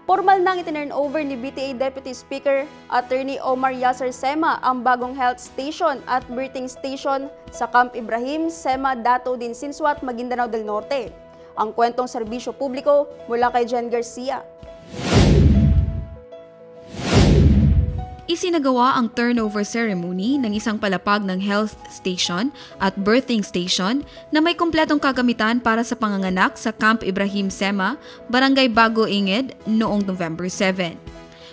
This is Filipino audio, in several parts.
Formal nang itinurn over ni BTA Deputy Speaker Attorney Omar Yasser Sema ang bagong health station at birthing station sa Camp Ibrahim, Sema, Dato din Sinswat, Maguindanao del Norte. Ang kwentong serbisyo publiko mula kay Jen Garcia. Isinagawa ang turnover ceremony ng isang palapag ng health station at birthing station na may kumpletong kagamitan para sa panganganak sa Camp Ibrahim, Sema, Barangay Bago Ingid noong November 7.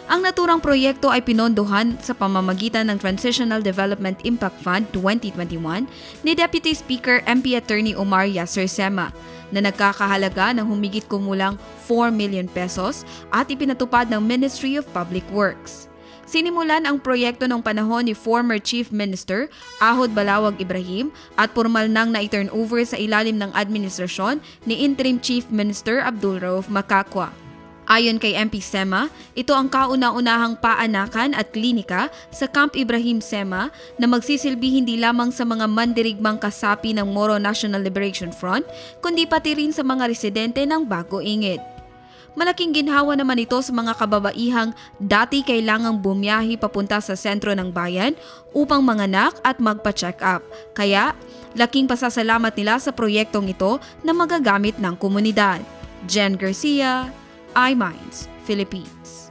Ang naturang proyekto ay pinondohan sa pamamagitan ng Transitional Development Impact Fund 2021 ni Deputy Speaker MP Attorney Omar Yasser Sema na nagkakahalaga ng humigit kumulang 4 million pesos at ipinatupad ng Ministry of Public Works. Sinimulan ang proyekto noong panahon ni former Chief Minister Ahod Balawag Ibrahim at formal nang na-turn over sa ilalim ng administrasyon ni Interim Chief Minister Abdul Rauf Makakwa. Ayon kay MP Sema, ito ang kauna-unahang paanakan at klinika sa Camp Ibrahim, Sema na magsisilbi hindi lamang sa mga mandirigmang kasapi ng Moro National Liberation Front, kundi pati rin sa mga residente ng Bago Ingid. Malaking ginhawa naman ito sa mga kababaihang dati kailangang bumiyahi papunta sa sentro ng bayan upang manganak at magpa-check up. Kaya, laking pasasalamat nila sa proyektong ito na magagamit ng komunidad. Jen Garcia, iMinds, Philippines.